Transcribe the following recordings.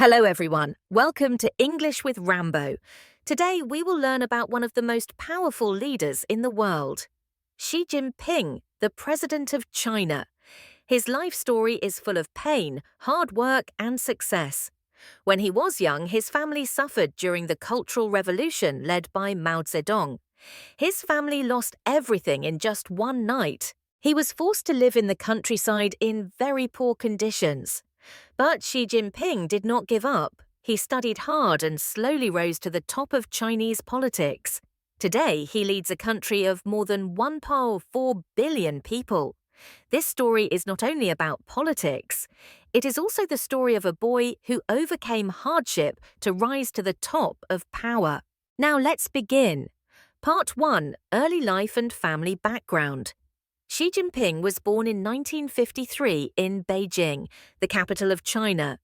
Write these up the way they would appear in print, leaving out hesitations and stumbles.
Hello everyone, welcome to English with Rambo. Today we will learn about one of the most powerful leaders in the world, Xi Jinping, the President of China. His life story is full of pain, hard work and success. When he was young, his family suffered during the Cultural Revolution led by Mao Zedong. His family lost everything in just one night. He was forced to live in the countryside in very poor conditions. But Xi Jinping did not give up. He studied hard and slowly rose to the top of Chinese politics. Today, he leads a country of more than 1.4 billion people. This story is not only about politics, it is also the story of a boy who overcame hardship to rise to the top of power. Now let's begin. Part 1. Early life and family background. Xi Jinping was born in 1953 in Beijing, the capital of China.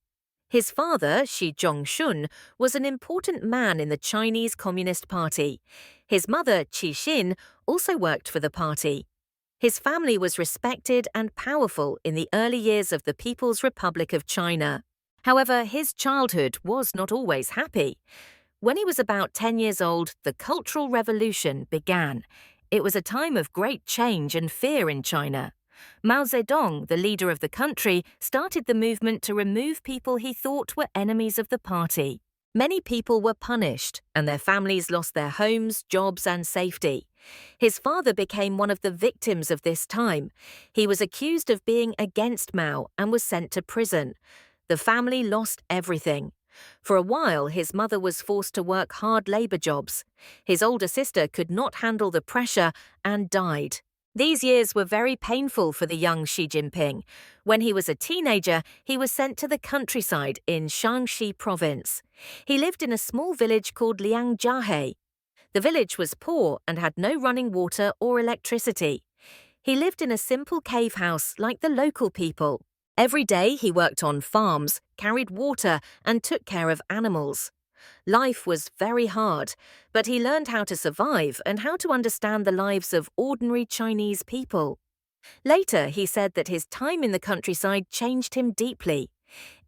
His father, Xi Zhongxun, was an important man in the Chinese Communist Party. His mother, Qi Xin, also worked for the party. His family was respected and powerful in the early years of the People's Republic of China. However, his childhood was not always happy. When he was about 10 years old, the Cultural Revolution began. It was a time of great change and fear in China. Mao Zedong, the leader of the country, started the movement to remove people he thought were enemies of the party. Many people were punished, and their families lost their homes, jobs, and safety. His father became one of the victims of this time. He was accused of being against Mao and was sent to prison. The family lost everything. For a while, his mother was forced to work hard labor jobs. His older sister could not handle the pressure and died. These years were very painful for the young Xi Jinping. When he was a teenager, he was sent to the countryside in Shaanxi province. He lived in a small village called Liangjiahe. The village was poor and had no running water or electricity. He lived in a simple cave house like the local people. Every day he worked on farms, carried water, and took care of animals. Life was very hard, but he learned how to survive and how to understand the lives of ordinary Chinese people. Later, he said that his time in the countryside changed him deeply.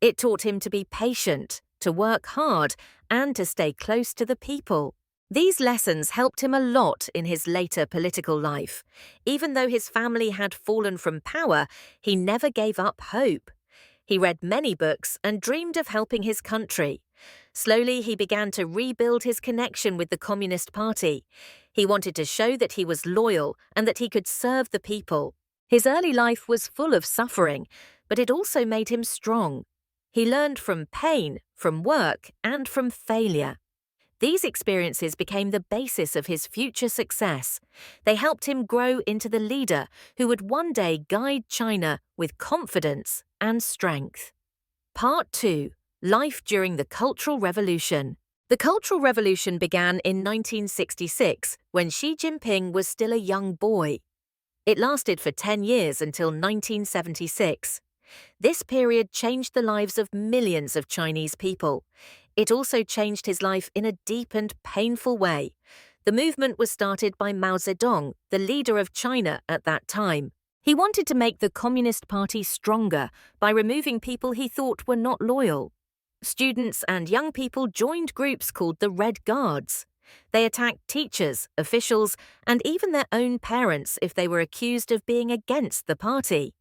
It taught him to be patient, to work hard, and to stay close to the people. These lessons helped him a lot in his later political life. Even though his family had fallen from power, he never gave up hope. He read many books and dreamed of helping his country. Slowly, he began to rebuild his connection with the Communist Party. He wanted to show that he was loyal and that he could serve the people. His early life was full of suffering, but it also made him strong. He learned from pain, from work, and from failure. These experiences became the basis of his future success. They helped him grow into the leader who would one day guide China with confidence and strength. Part 2. Life during the Cultural Revolution. The Cultural Revolution began in 1966 when Xi Jinping was still a young boy. It lasted for 10 years until 1976. This period changed the lives of millions of Chinese people. It also changed his life in a deep and painful way. The movement was started by Mao Zedong, the leader of China at that time. He wanted to make the Communist Party stronger by removing people he thought were not loyal. Students and young people joined groups called the Red Guards. They attacked teachers, officials, and even their own parents if they were accused of being against the party.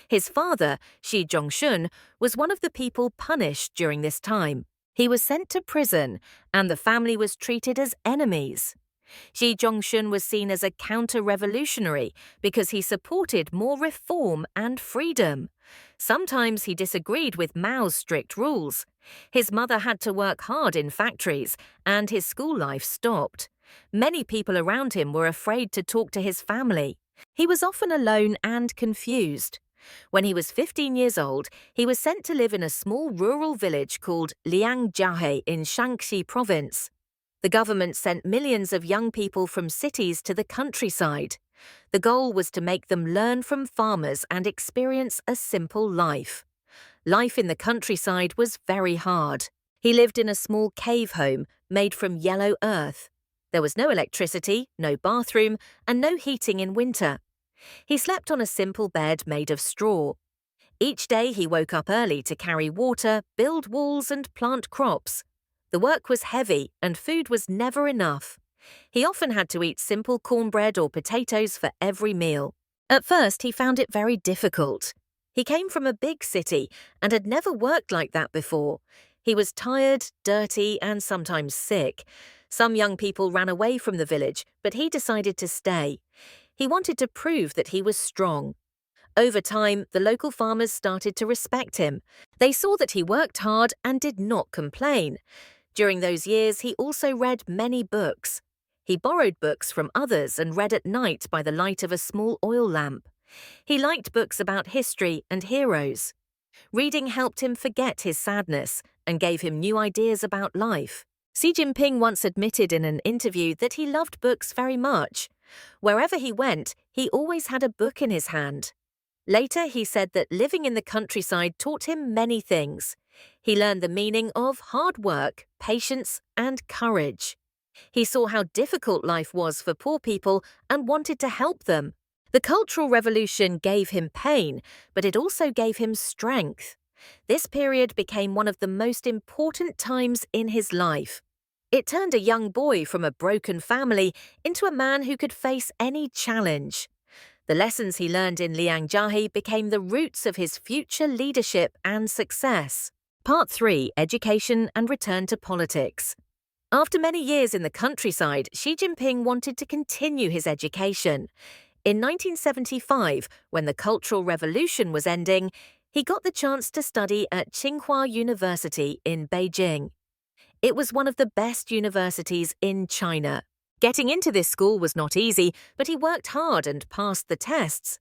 His father, Xi Zhongxun, was one of the people punished during this time. He was sent to prison, and the family was treated as enemies. Xi Zhongxun was seen as a counter-revolutionary because he supported more reform and freedom. Sometimes he disagreed with Mao's strict rules. His mother had to work hard in factories, and his school life stopped. Many people around him were afraid to talk to his family. He was often alone and confused. When he was 15 years old, he was sent to live in a small rural village called Liangjiahe in Shaanxi province. The government sent millions of young people from cities to the countryside. The goal was to make them learn from farmers and experience a simple life. Life in the countryside was very hard. He lived in a small cave home made from yellow earth. There was no electricity, no bathroom, and no heating in winter. He slept on a simple bed made of straw. Each day he woke up early to carry water, build walls, and plant crops. The work was heavy and food was never enough. He often had to eat simple cornbread or potatoes for every meal. At first, he found it very difficult. He came from a big city and had never worked like that before. He was tired, dirty, and sometimes sick. Some young people ran away from the village, but he decided to stay. He wanted to prove that he was strong. Over time, the local farmers started to respect him. They saw that he worked hard and did not complain. During those years, he also read many books. He borrowed books from others and read at night by the light of a small oil lamp. He liked books about history and heroes. Reading helped him forget his sadness and gave him new ideas about life. Xi Jinping once admitted in an interview that he loved books very much. Wherever he went, he always had a book in his hand. Later, he said that living in the countryside taught him many things. He learned the meaning of hard work, patience, and courage. He saw how difficult life was for poor people and wanted to help them. The Cultural Revolution gave him pain, but it also gave him strength. This period became one of the most important times in his life. It turned a young boy from a broken family into a man who could face any challenge. The lessons he learned in Liangjiahe became the roots of his future leadership and success. Part 3: Education and Return to Politics. After many years in the countryside, Xi Jinping wanted to continue his education. In 1975, when the Cultural Revolution was ending, he got the chance to study at Tsinghua University in Beijing. It was one of the best universities in China. Getting into this school was not easy, but he worked hard and passed the tests.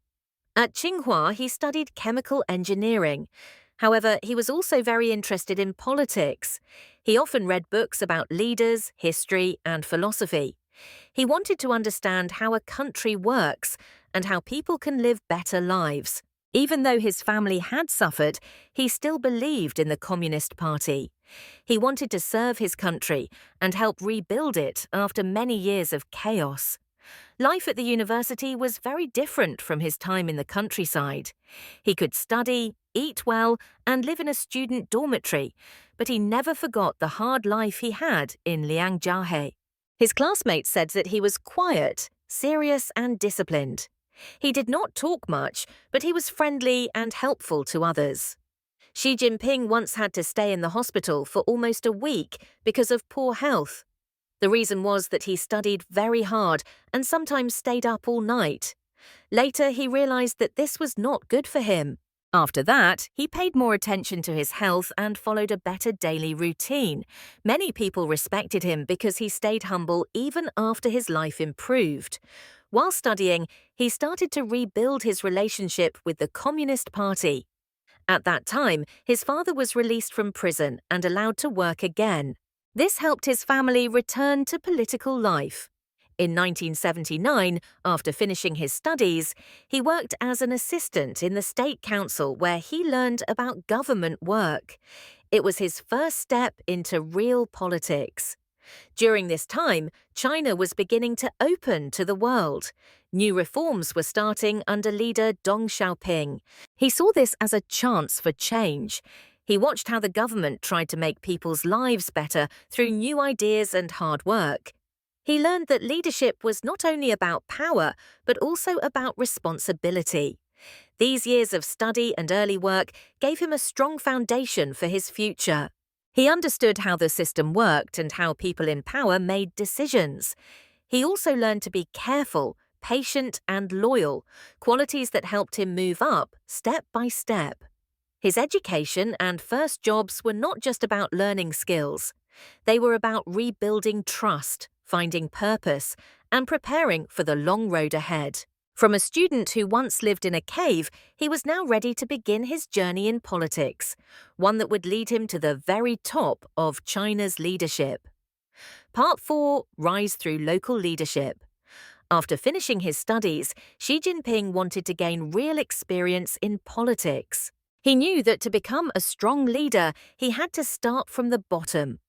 At Tsinghua, he studied chemical engineering. However, he was also very interested in politics. He often read books about leaders, history, and philosophy. He wanted to understand how a country works and how people can live better lives. Even though his family had suffered, he still believed in the Communist Party. He wanted to serve his country and help rebuild it after many years of chaos. Life at the university was very different from his time in the countryside. He could study, eat well, and live in a student dormitory, but he never forgot the hard life he had in Liangjiahe. His classmates said that he was quiet, serious, and disciplined. He did not talk much, but he was friendly and helpful to others. Xi Jinping once had to stay in the hospital for almost a week because of poor health. The reason was that he studied very hard and sometimes stayed up all night. Later, he realized that this was not good for him. After that, he paid more attention to his health and followed a better daily routine. Many people respected him because he stayed humble even after his life improved. While studying, he started to rebuild his relationship with the Communist Party. At that time, his father was released from prison and allowed to work again. This helped his family return to political life. In 1979, after finishing his studies, he worked as an assistant in the State Council where he learned about government work. It was his first step into real politics. During this time, China was beginning to open to the world. New reforms were starting under leader Deng Xiaoping. He saw this as a chance for change. He watched how the government tried to make people's lives better through new ideas and hard work. He learned that leadership was not only about power, but also about responsibility. These years of study and early work gave him a strong foundation for his future. He understood how the system worked and how people in power made decisions. He also learned to be careful, patient, and loyal, qualities that helped him move up step by step. His education and first jobs were not just about learning skills. They were about rebuilding trust, finding purpose, and preparing for the long road ahead. From a student who once lived in a cave, he was now ready to begin his journey in politics, one that would lead him to the very top of China's leadership. Part 4: Rise through local leadership. After finishing his studies, Xi Jinping wanted to gain real experience in politics. He knew that to become a strong leader, he had to start from the bottom.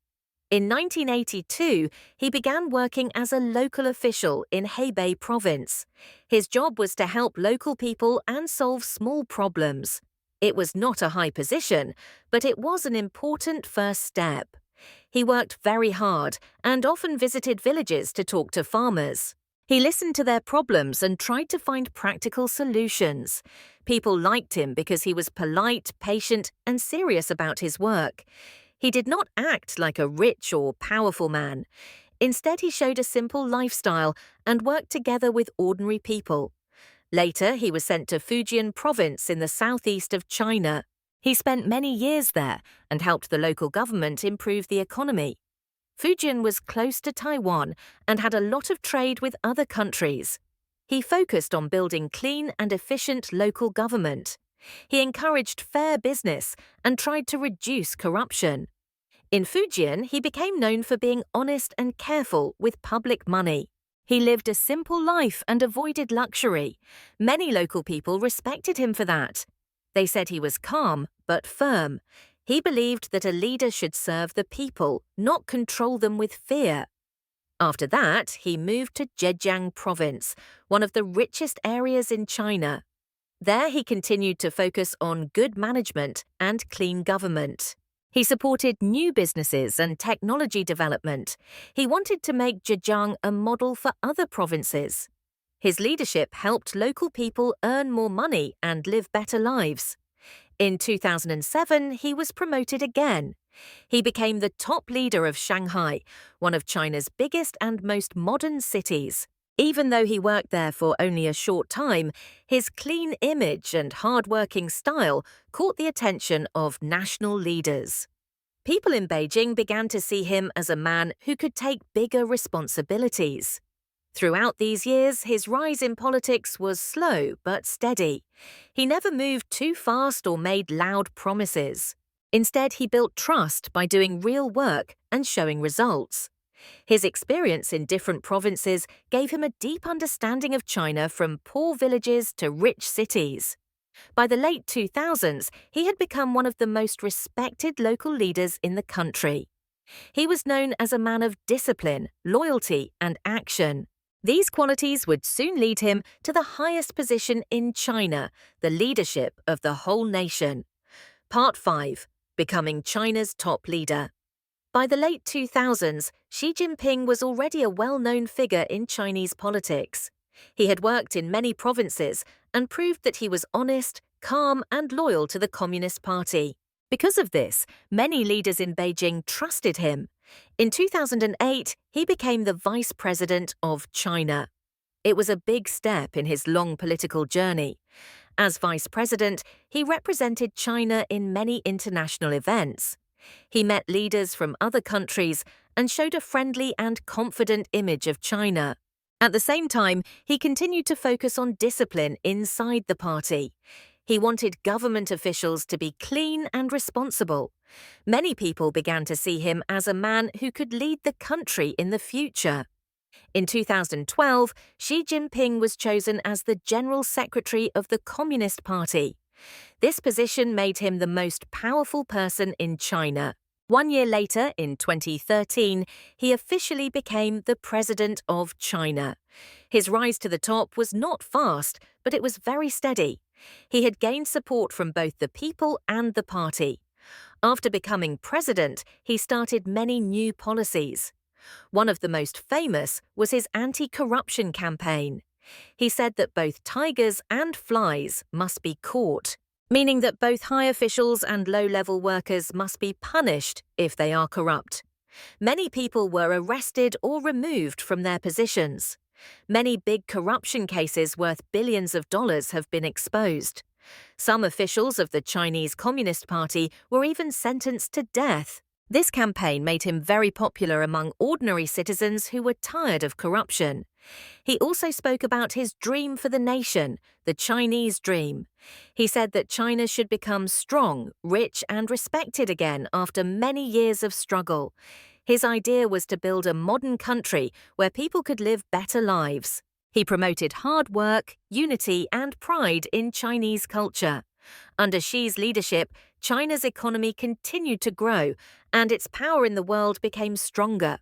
In 1982, he began working as a local official in Hebei province. His job was to help local people and solve small problems. It was not a high position, but it was an important first step. He worked very hard and often visited villages to talk to farmers. He listened to their problems and tried to find practical solutions. People liked him because he was polite, patient, and serious about his work. He did not act like a rich or powerful man. Instead, he showed a simple lifestyle and worked together with ordinary people. Later, he was sent to Fujian province in the southeast of China. He spent many years there and helped the local government improve the economy. Fujian was close to Taiwan and had a lot of trade with other countries. He focused on building clean and efficient local government. He encouraged fair business and tried to reduce corruption. In Fujian, he became known for being honest and careful with public money. He lived a simple life and avoided luxury. Many local people respected him for that. They said he was calm but firm. He believed that a leader should serve the people, not control them with fear. After that, he moved to Zhejiang province, one of the richest areas in China. There he continued to focus on good management and clean government. He supported new businesses and technology development. He wanted to make Zhejiang a model for other provinces. His leadership helped local people earn more money and live better lives. In 2007, he was promoted again. He became the top leader of Shanghai, one of China's biggest and most modern cities. Even though he worked there for only a short time, his clean image and hard-working style caught the attention of national leaders. People in Beijing began to see him as a man who could take bigger responsibilities. Throughout these years, his rise in politics was slow but steady. He never moved too fast or made loud promises. Instead, he built trust by doing real work and showing results. His experience in different provinces gave him a deep understanding of China from poor villages to rich cities. By the late 2000s, he had become one of the most respected local leaders in the country. He was known as a man of discipline, loyalty, and action. These qualities would soon lead him to the highest position in China, the leadership of the whole nation. Part 5. Becoming China's top leader. By the late 2000s, Xi Jinping was already a well-known figure in Chinese politics. He had worked in many provinces and proved that he was honest, calm, and loyal to the Communist Party. Because of this, many leaders in Beijing trusted him. In 2008, he became the Vice President of China. It was a big step in his long political journey. As Vice President, he represented China in many international events. He met leaders from other countries and showed a friendly and confident image of China. At the same time, he continued to focus on discipline inside the party. He wanted government officials to be clean and responsible. Many people began to see him as a man who could lead the country in the future. In 2012, Xi Jinping was chosen as the General Secretary of the Communist Party. This position made him the most powerful person in China. 1 year later, in 2013, he officially became the President of China. His rise to the top was not fast, but it was very steady. He had gained support from both the people and the party. After becoming president, he started many new policies. One of the most famous was his anti-corruption campaign. He said that both tigers and flies must be caught, meaning that both high officials and low-level workers must be punished if they are corrupt. Many people were arrested or removed from their positions. Many big corruption cases worth billions of dollars have been exposed. Some officials of the Chinese Communist Party were even sentenced to death. This campaign made him very popular among ordinary citizens who were tired of corruption. He also spoke about his dream for the nation, the Chinese dream. He said that China should become strong, rich, and respected again after many years of struggle. His idea was to build a modern country where people could live better lives. He promoted hard work, unity, and pride in Chinese culture. Under Xi's leadership, China's economy continued to grow, and its power in the world became stronger.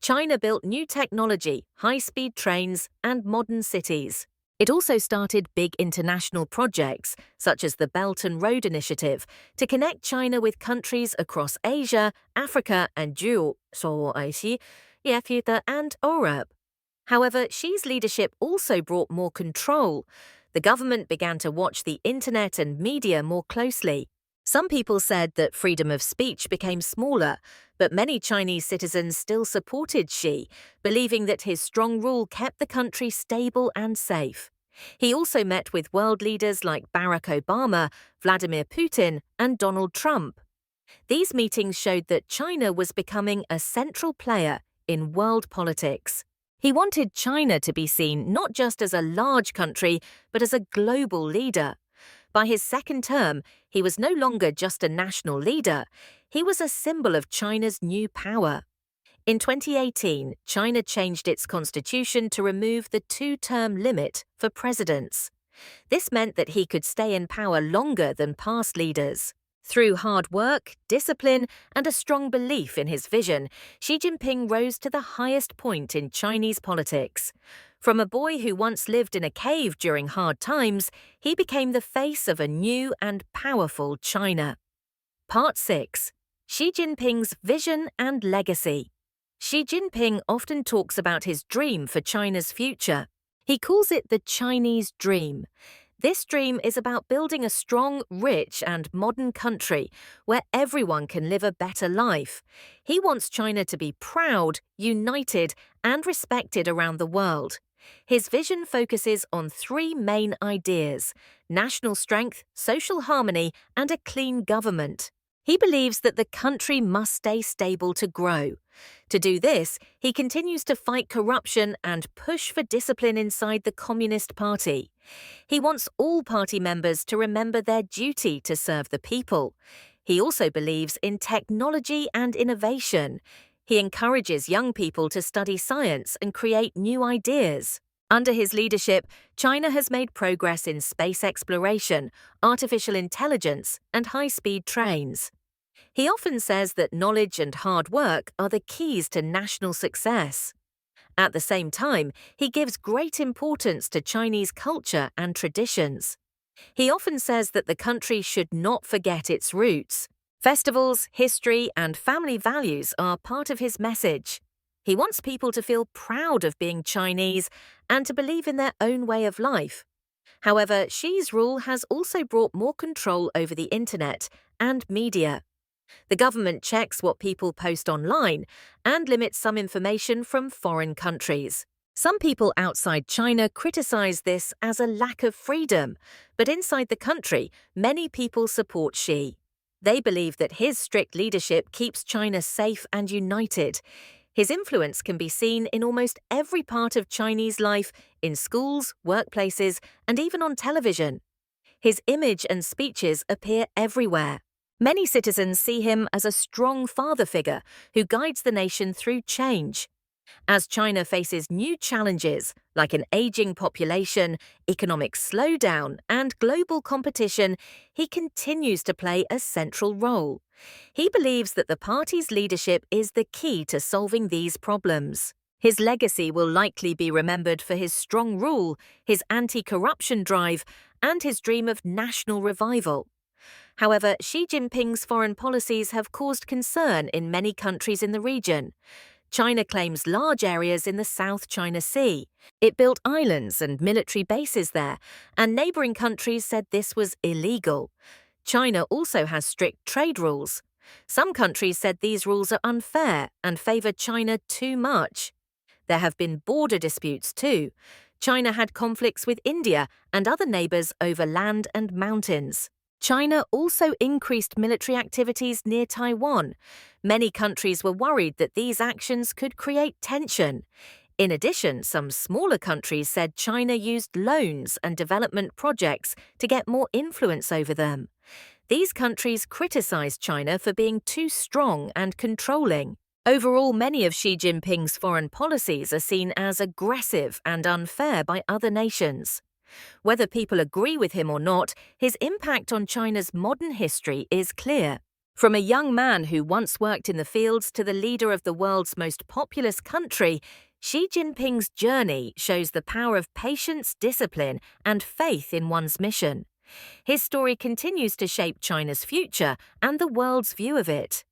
China built new technology, high-speed trains, and modern cities. It also started big international projects, such as the Belt and Road Initiative, to connect China with countries across Asia, Africa, and Europe. However, Xi's leadership also brought more control. The government began to watch the internet and media more closely. Some people said that freedom of speech became smaller, but many Chinese citizens still supported Xi, believing that his strong rule kept the country stable and safe. He also met with world leaders like Barack Obama, Vladimir Putin, and Donald Trump. These meetings showed that China was becoming a central player in world politics. He wanted China to be seen not just as a large country, but as a global leader. By his second term, he was no longer just a national leader. He was a symbol of China's new power. In 2018, China changed its constitution to remove the two-term limit for presidents. This meant that he could stay in power longer than past leaders. Through hard work, discipline, and a strong belief in his vision, Xi Jinping rose to the highest point in Chinese politics. From a boy who once lived in a cave during hard times, he became the face of a new and powerful China. Part 6. Xi Jinping's Vision and Legacy. Xi Jinping often talks about his dream for China's future. He calls it the Chinese dream. This dream is about building a strong, rich, and modern country where everyone can live a better life. He wants China to be proud, united, and respected around the world. His vision focuses on three main ideas: national strength, social harmony, and a clean government. He believes that the country must stay stable to grow. To do this, he continues to fight corruption and push for discipline inside the Communist Party. He wants all party members to remember their duty to serve the people. He also believes in technology and innovation. He encourages young people to study science and create new ideas. Under his leadership, China has made progress in space exploration, artificial intelligence, and high-speed trains. He often says that knowledge and hard work are the keys to national success. At the same time, he gives great importance to Chinese culture and traditions. He often says that the country should not forget its roots. Festivals, history, and family values are part of his message. He wants people to feel proud of being Chinese and to believe in their own way of life. However, Xi's rule has also brought more control over the internet and media. The government checks what people post online and limits some information from foreign countries. Some people outside China criticize this as a lack of freedom, but inside the country, many people support Xi. They believe that his strict leadership keeps China safe and united. His influence can be seen in almost every part of Chinese life, in schools, workplaces, and even on television. His image and speeches appear everywhere. Many citizens see him as a strong father figure who guides the nation through change. As China faces new challenges like an aging population, economic slowdown, and global competition, he continues to play a central role. He believes that the party's leadership is the key to solving these problems. His legacy will likely be remembered for his strong rule, his anti-corruption drive, and his dream of national revival. However, Xi Jinping's foreign policies have caused concern in many countries in the region. China claims large areas in the South China Sea. It built islands and military bases there, and neighboring countries said this was illegal. China also has strict trade rules. Some countries said these rules are unfair and favor China too much. There have been border disputes too. China had conflicts with India and other neighbors over land and mountains. China also increased military activities near Taiwan. Many countries were worried that these actions could create tension. In addition, some smaller countries said China used loans and development projects to get more influence over them. These countries criticized China for being too strong and controlling. Overall, many of Xi Jinping's foreign policies are seen as aggressive and unfair by other nations. Whether people agree with him or not, his impact on China's modern history is clear. From a young man who once worked in the fields to the leader of the world's most populous country, Xi Jinping's journey shows the power of patience, discipline, and faith in one's mission. His story continues to shape China's future and the world's view of it.